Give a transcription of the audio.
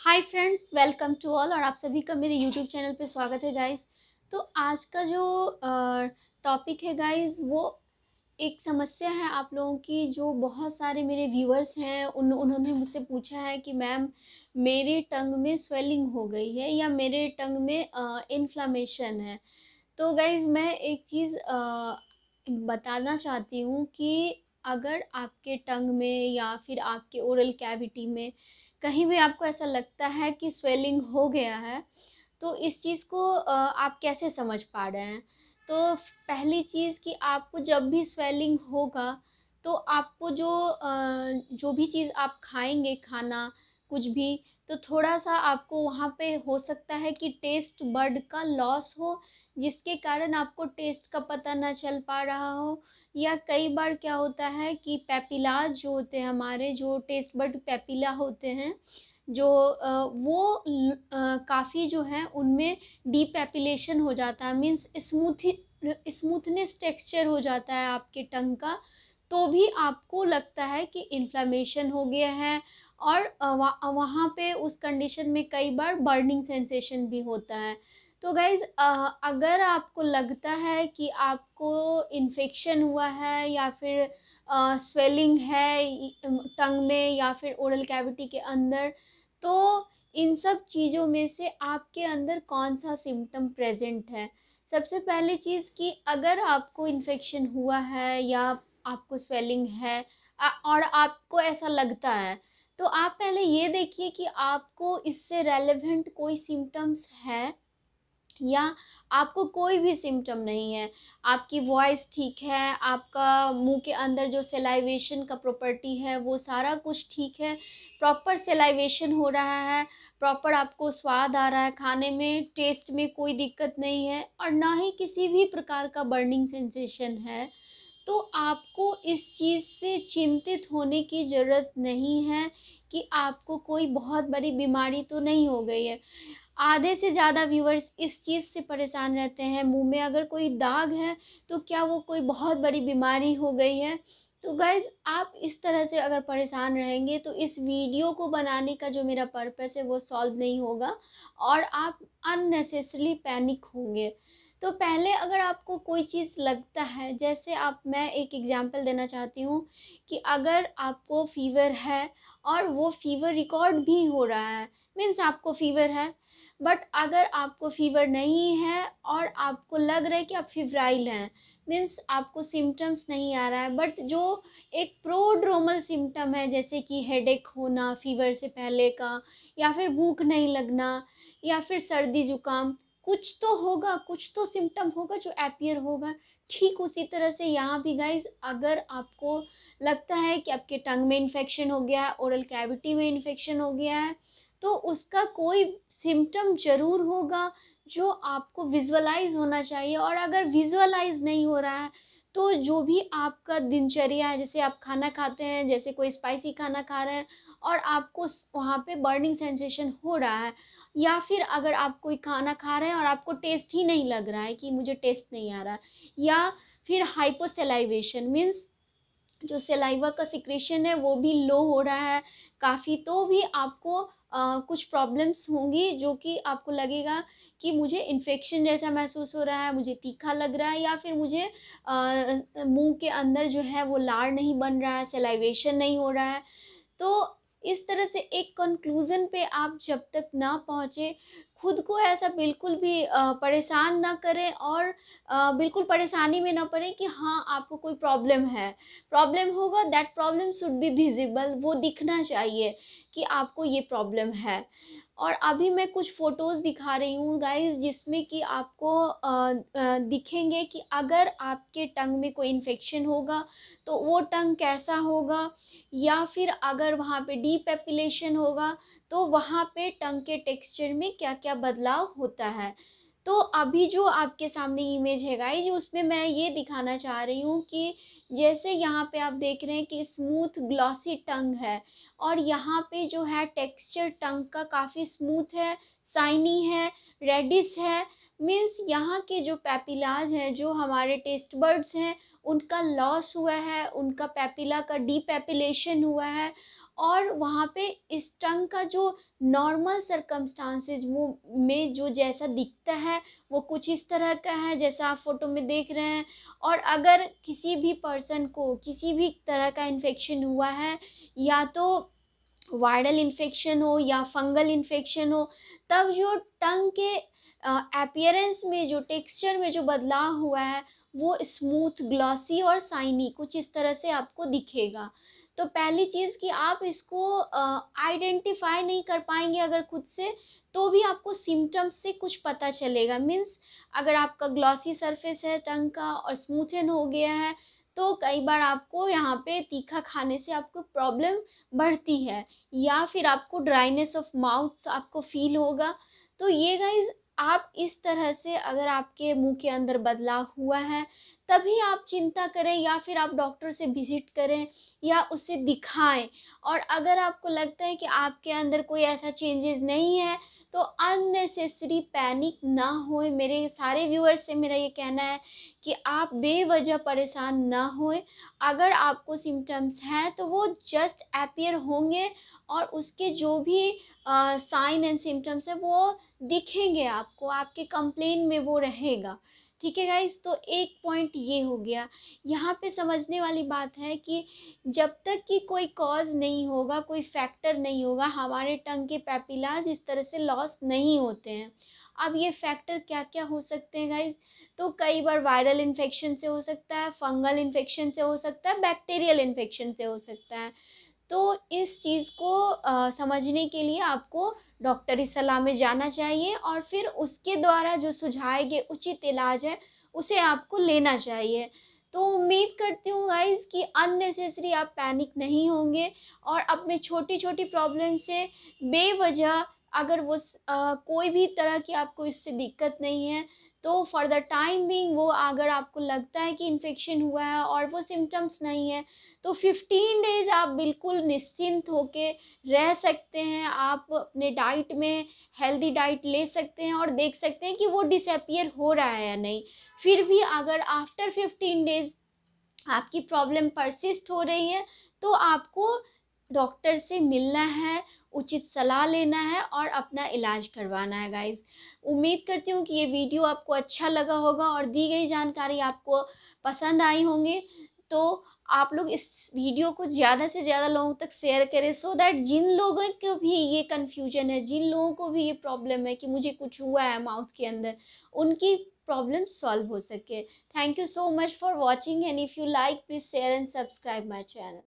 Hi friends, welcome to all. और आप सभी का मेरे यूट्यूब चैनल पे स्वागत है गाइस। तो आज का जो टॉपिक है गाइस, वो एक समस्या है आप लोगों की, जो बहुत सारे मेरे व्यूअर्स हैं उन्होंने मुझसे पूछा है कि मैम, मेरे टंग में स्वेलिंग हो गई है या मेरे टंग में इन्फ्लामेशन है। तो गाइज़, मैं एक चीज़ बताना चाहती हूँ कि अगर आपके टंग में या फिर आपके ओरल कैविटी में कहीं भी आपको ऐसा लगता है कि स्वेलिंग हो गया है, तो इस चीज़ को आप कैसे समझ पा रहे हैं? तो पहली चीज़ कि आपको जब भी स्वेलिंग होगा, तो आपको जो भी चीज़ आप खाएँगे, खाना कुछ भी, तो थोड़ा-सा आपको वहाँ पे हो सकता है कि टेस्ट बड का लॉस हो, जिसके कारण आपको टेस्ट का पता ना चल पा रहा हो। या कई बार क्या होता है कि पैपिलाज़ जो होते हैं, हमारे जो टेस्ट बड पैपिला होते हैं, जो वो काफ़ी जो है उनमें डीपैपिलेशन हो जाता है, मीन्स स्मूथनेस टेक्सचर हो जाता है आपके टंग का। तो भी आपको लगता है कि इन्फ्लेमेशन हो गया है। और वहाँ पे उस कंडीशन में कई बार बर्निंग सेंसेशन भी होता है। तो गाइज़, अगर आपको लगता है कि आपको इन्फेक्शन हुआ है या फिर स्वेलिंग है टंग में या फिर ओरल कैविटी के अंदर, तो इन सब चीज़ों में से आपके अंदर कौन-सा सिम्पटम प्रेज़ेंट है? सबसे पहली चीज़ कि अगर आपको इन्फेक्शन हुआ है या आपको स्वेलिंग है और आपको ऐसा लगता है, तो आप पहले ये देखिए कि आपको इससे रेलेवेंट कोई सिम्पटम्स है या आपको कोई भी सिम्पटम नहीं है। आपकी वॉइस ठीक है, आपका मुँह के अंदर जो सलाइवेशन का प्रॉपर्टी है वो सारा कुछ ठीक है, प्रॉपर सलाइवेशन हो रहा है, प्रॉपर आपको स्वाद आ रहा है खाने में, टेस्ट में कोई दिक्कत नहीं है और ना ही किसी भी प्रकार का बर्निंग सेंसेशन है। तो आपको इस चीज़ से चिंतित होने की ज़रूरत नहीं है कि आपको कोई बहुत बड़ी बीमारी तो नहीं हो गई है। आधे से ज़्यादा व्यूअर्स इस चीज़ से परेशान रहते हैं, मुँह में अगर कोई दाग है तो क्या वो कोई बहुत बड़ी बीमारी हो गई है? तो गाइज़, आप इस तरह से अगर परेशान रहेंगे तो इस वीडियो को बनाने का जो मेरा पर्पस है वो सॉल्व नहीं होगा और आप अननेसेसरीली पैनिक होंगे। तो पहले अगर आपको कोई चीज़ लगता है, जैसे मैं एक एग्ज़ाम्पल देना चाहती हूँ कि अगर आपको फ़ीवर है और वो फ़ीवर रिकॉर्ड भी हो रहा है, मीन्स आपको फ़ीवर है, बट अगर आपको फ़ीवर नहीं है और आपको लग रहा है कि आप फ़िब्राइल हैं, मीन्स आपको सिम्पटम्स नहीं आ रहा है, बट जो एक प्रोड्रोमल सिम्पटम है, जैसे कि हेडेक होना फ़ीवर से पहले का, या फिर भूख नहीं लगना, या फिर सर्दी ज़ुकाम, कुछ तो होगा, कुछ तो सिम्पटम होगा जो अपीयर होगा। ठीक उसी तरह से यहाँ भी गाइज़, अगर आपको लगता है कि आपके टंग में इन्फेक्शन हो गया है, ओरल कैविटी में इन्फेक्शन हो गया है, तो उसका कोई सिम्पटम ज़रूर होगा जो आपको विज़ुअलाइज़ होना चाहिए। और अगर विज़ुअलाइज़ नहीं हो रहा है, तो जो भी आपका दिनचर्या है, जैसे आप खाना खाते हैं, जैसे कोई स्पाइसी खाना खा रहे हैं और आपको वहाँ पे बर्निंग सेंसेशन हो रहा है, या फिर अगर आप कोई खाना खा रहे हैं और आपको टेस्ट ही नहीं लग रहा है कि मुझे टेस्ट नहीं आ रहा है, या फिर हाइपोसेलाइवेशन, मीन्स जो सलाइवा का सिक्रेशन है वो भी लो हो रहा है काफ़ी, तो भी आपको कुछ प्रॉब्लम्स होंगी, जो कि आपको लगेगा कि मुझे इन्फेक्शन जैसा महसूस हो रहा है, मुझे तीखा लग रहा है, या फिर मुझे मुंह के अंदर जो है वो लार नहीं बन रहा है, सलाइवेशन नहीं हो रहा है। तो इस तरह से एक कंक्लूज़न पे आप जब तक ना पहुँचे, खुद को ऐसा बिल्कुल भी परेशान ना करें और बिल्कुल परेशानी में ना पड़ें कि हाँ, आपको कोई प्रॉब्लम है। प्रॉब्लम होगा, that problem should be visible, वो दिखना चाहिए कि आपको ये प्रॉब्लम है। और अभी मैं कुछ फ़ोटोज़ दिखा रही हूँ गाइज़, जिसमें कि आपको दिखेंगे कि अगर आपके टंग में कोई इन्फेक्शन होगा, तो वो टंग कैसा होगा, या फिर अगर वहाँ पे डीपेपिलेशन होगा, तो वहाँ पे टंग के टेक्सचर में क्या-क्या बदलाव होता है। तो अभी जो आपके सामने इमेज है गाइज़, उसमें मैं ये दिखाना चाह रही हूँ कि जैसे यहाँ पे आप देख रहे हैं कि स्मूथ ग्लॉसी टंग है और यहाँ पे जो है टेक्सचर टंग का काफ़ी स्मूथ है, शाइनी है, रेडिश है। मीन्स यहाँ के जो पैपिलाज हैं, जो हमारे टेस्ट बड्स हैं, उनका लॉस हुआ है, उनका पैपिला का डीपेपिलेशन हुआ है और वहाँ पे इस टंग का जो नॉर्मल सर्कमस्टांसेज वो में जो जैसा दिखता है वो कुछ इस तरह का है जैसा आप फोटो में देख रहे हैं। और अगर किसी भी पर्सन को किसी भी तरह का इन्फेक्शन हुआ है, या तो वायरल इन्फेक्शन हो या फंगल इन्फेक्शन हो, तब जो टंग के अपीयरेंस में जो टेक्सचर में जो बदलाव हुआ है वो स्मूथ, ग्लॉसी और शाइनी कुछ इस तरह से आपको दिखेगा। तो पहली चीज़ कि आप इसको आइडेंटिफाई नहीं कर पाएंगे अगर खुद से, तो भी आपको सिम्टम्स से कुछ पता चलेगा। मीन्स अगर आपका ग्लॉसी सरफेस है टंग का और स्मूथन हो गया है, तो कई बार आपको यहाँ पे तीखा खाने से आपको प्रॉब्लम बढ़ती है, या फिर आपको ड्राइनेस ऑफ माउथ आपको फील होगा। तो ये गाइज आप इस तरह से अगर आपके मुंह के अंदर बदलाव हुआ है तभी आप चिंता करें, या फिर आप डॉक्टर से विजिट करें या उसे दिखाएं। और अगर आपको लगता है कि आपके अंदर कोई ऐसा चेंजेस नहीं है तो अननेसेसरी पैनिक ना होए। मेरे सारे व्यूअर्स से मेरा ये कहना है कि आप बेवजह परेशान ना होए। अगर आपको सिम्टम्स हैं तो वो जस्ट अपीयर होंगे और उसके जो भी साइन एंड सिम्टम्स है वो दिखेंगे आपको, आपके कंप्लेन में वो रहेगा। ठीक है गाइस, तो एक पॉइंट ये हो गया। यहाँ पे समझने वाली बात है कि जब तक कि कोई कॉज नहीं होगा, कोई फैक्टर नहीं होगा, हमारे टंग के पैपिलाज इस तरह से लॉस नहीं होते हैं। अब ये फैक्टर क्या क्या हो सकते हैं गाइस? तो कई बार वायरल इन्फेक्शन से हो सकता है, फंगल इन्फेक्शन से हो सकता है, बैक्टीरियल इन्फेक्शन से हो सकता है। तो इस चीज़ को समझने के लिए आपको डॉक्टरी सलाह में जाना चाहिए और फिर उसके द्वारा जो सुझाए गए उचित इलाज है उसे आपको लेना चाहिए। तो उम्मीद करती हूँ गाइज़ कि अननेसेसरी आप पैनिक नहीं होंगे और अपने छोटी छोटी प्रॉब्लम से बेवजह, अगर वो कोई भी तरह की आपको इससे दिक्कत नहीं है, तो फॉर द टाइम बीइंग वो अगर आपको लगता है कि इन्फेक्शन हुआ है और वो सिम्टम्स नहीं है, तो 15 डेज़ आप बिल्कुल निश्चिंत होके रह सकते हैं। आप अपने डाइट में हेल्दी डाइट ले सकते हैं और देख सकते हैं कि वो डिसअपियर हो रहा है या नहीं। फिर भी अगर आफ्टर 15 डेज़ आपकी प्रॉब्लम परसिस्ट हो रही है तो आपको डॉक्टर से मिलना है, उचित सलाह लेना है और अपना इलाज करवाना है गाइस। उम्मीद करती हूँ कि ये वीडियो आपको अच्छा लगा होगा और दी गई जानकारी आपको पसंद आई होंगे। तो आप लोग इस वीडियो को ज़्यादा से ज़्यादा लोगों तक शेयर करें, सो दैट जिन लोगों को भी ये कन्फ्यूजन है, जिन लोगों को भी ये प्रॉब्लम है कि मुझे कुछ हुआ है माउथ के अंदर, उनकी प्रॉब्लम सॉल्व हो सके। Thank you so much for watching, and if you like, please share and subscribe my channel.